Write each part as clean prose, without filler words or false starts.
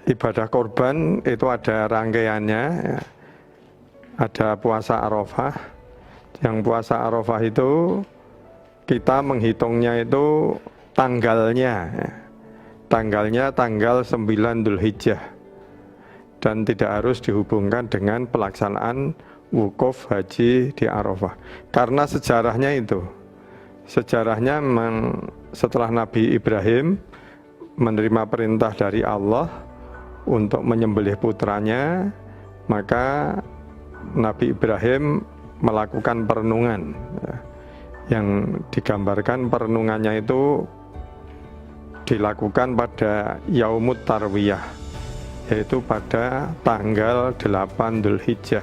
ibadah korban itu ada rangkaiannya, ya. Ada puasa Arafah. Yang puasa Arafah itu kita menghitungnya itu tanggalnya, ya. Tanggalnya tanggal 9 Dzulhijjah, dan tidak harus dihubungkan dengan pelaksanaan wukuf haji di Arafah. Karena sejarahnya itu, sejarahnya memang setelah Nabi Ibrahim menerima perintah dari Allah untuk menyembelih putranya, maka Nabi Ibrahim melakukan perenungan, ya. Yang digambarkan perenungannya itu dilakukan pada Yaumut Tarwiyah, yaitu pada tanggal 8 Dzulhijjah.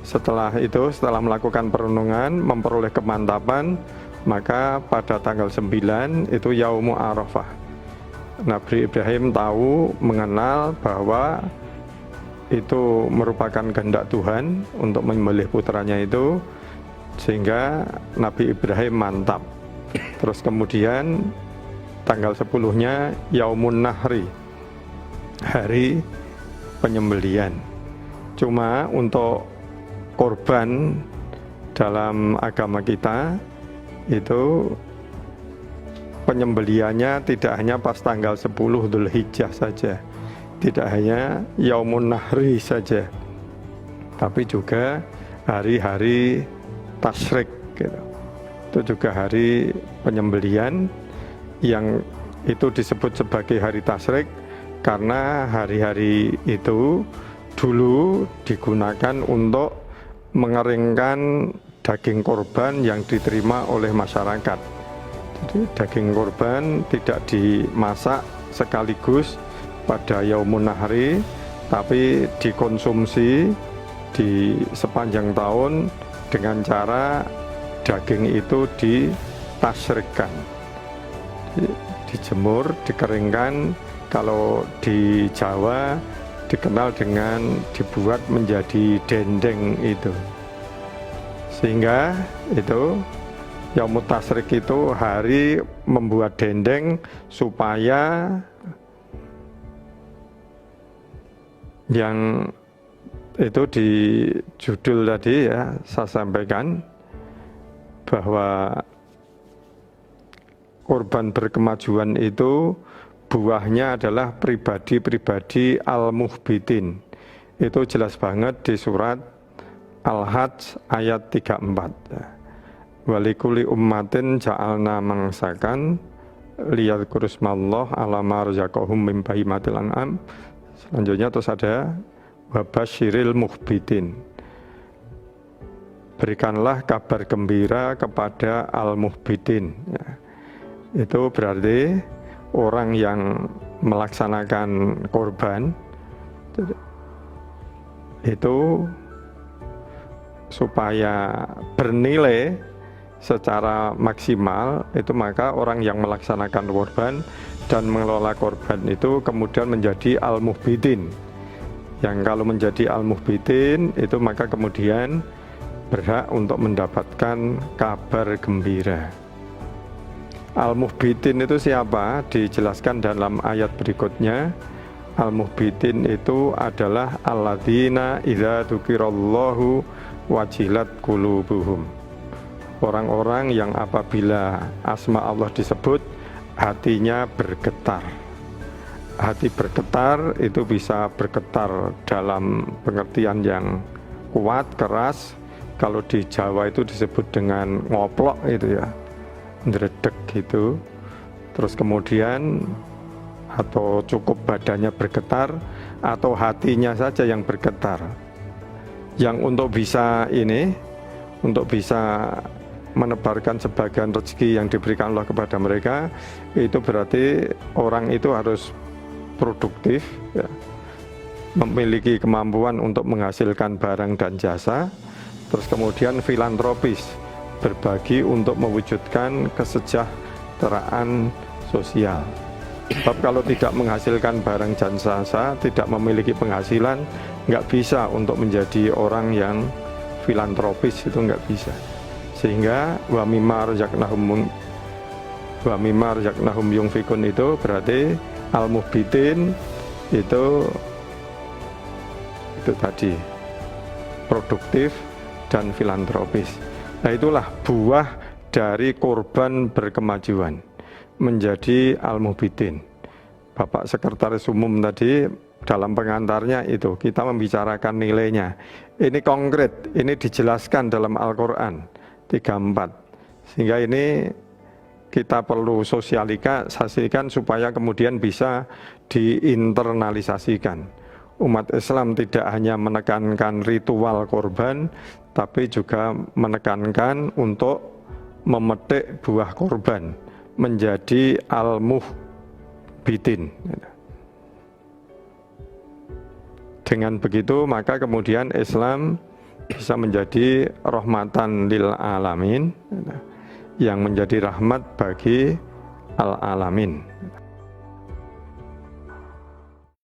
Setelah itu, setelah melakukan perenungan, memperoleh kemantapan, maka pada tanggal 9 itu Yaumu Arafah. Nabi Ibrahim tahu, mengenal bahwa itu merupakan kehendak Tuhan untuk menyembelih putranya itu, sehingga Nabi Ibrahim mantap. Terus kemudian tanggal 10-nya Yaumun Nahri, hari penyembelihan. Cuma untuk korban dalam agama kita itu penyembelihannya tidak hanya pas tanggal 10 Dzulhijjah saja, tidak hanya Yaumun Nahri saja, tapi juga hari-hari tasyrik, gitu. Itu juga hari penyembelihan, yang itu disebut sebagai hari tasyrik karena hari-hari itu dulu digunakan untuk mengeringkan daging korban yang diterima oleh masyarakat. Jadi daging korban tidak dimasak sekaligus pada Yaumun Nahri, tapi dikonsumsi di sepanjang tahun dengan cara daging itu ditasyrikkan, dijemur, dikeringkan. Kalau di Jawa dikenal dengan dibuat menjadi dendeng itu. Sehingga itu Yaumut Tasyrik itu hari membuat dendeng supaya yang itu di judul tadi, ya, saya sampaikan bahwa korban berkemajuan itu buahnya adalah pribadi-pribadi al-muhbitin. Itu jelas banget di surat Al-Hajj ayat 34. Walikuli ummatin ja'alna mangsakan liyadhkuru ismallah ala ma razaqahum min bahimatil an'am. Selanjutnya terus ada wabasyiril muhbitin. Berikanlah kabar gembira kepada al-muhbitin, ya. Itu berarti orang yang melaksanakan korban itu supaya bernilai secara maksimal, itu maka orang yang melaksanakan korban dan mengelola korban itu kemudian menjadi al-muhbitin. Yang kalau menjadi al-muhbitin itu maka kemudian berhak untuk mendapatkan kabar gembira. Al-muhbitin itu siapa? Dijelaskan dalam ayat berikutnya. Al-muhbitin itu adalah alladzina idza dzukirallahu wajilat qulubuhum. Orang-orang yang apabila asma Allah disebut, hatinya bergetar. Hati bergetar itu bisa bergetar dalam pengertian yang kuat, keras. Kalau di Jawa itu disebut dengan ngoplok itu, ya, ndredeg gitu. Terus kemudian atau cukup badannya bergetar atau hatinya saja yang bergetar. Yang untuk bisa ini, untuk bisa menebarkan sebagian rezeki yang diberikan Allah kepada mereka, itu berarti orang itu harus produktif, ya, memiliki kemampuan untuk menghasilkan barang dan jasa, terus kemudian filantropis, berbagi untuk mewujudkan kesejahteraan sosial. Sebab kalau tidak menghasilkan barang dan jasa, tidak memiliki penghasilan, nggak bisa untuk menjadi orang yang filantropis, itu nggak bisa. Sehingga wa mimma razaqnahum yunfikun itu berarti al-muhbitin itu tadi produktif dan filantropis. Nah, itulah buah dari korban berkemajuan menjadi Al-Muhbitin. Bapak Sekretaris Umum tadi dalam pengantarnya itu kita membicarakan nilainya. Ini konkret, ini dijelaskan dalam Al-Quran 34. Sehingga ini kita perlu sosialisasikan supaya kemudian bisa diinternalisasikan. Umat Islam tidak hanya menekankan ritual korban, tapi juga menekankan untuk memetik buah korban menjadi al-muhbitin. Dengan begitu maka kemudian Islam bisa menjadi rahmatan lil alamin, yang menjadi rahmat bagi al-alamin.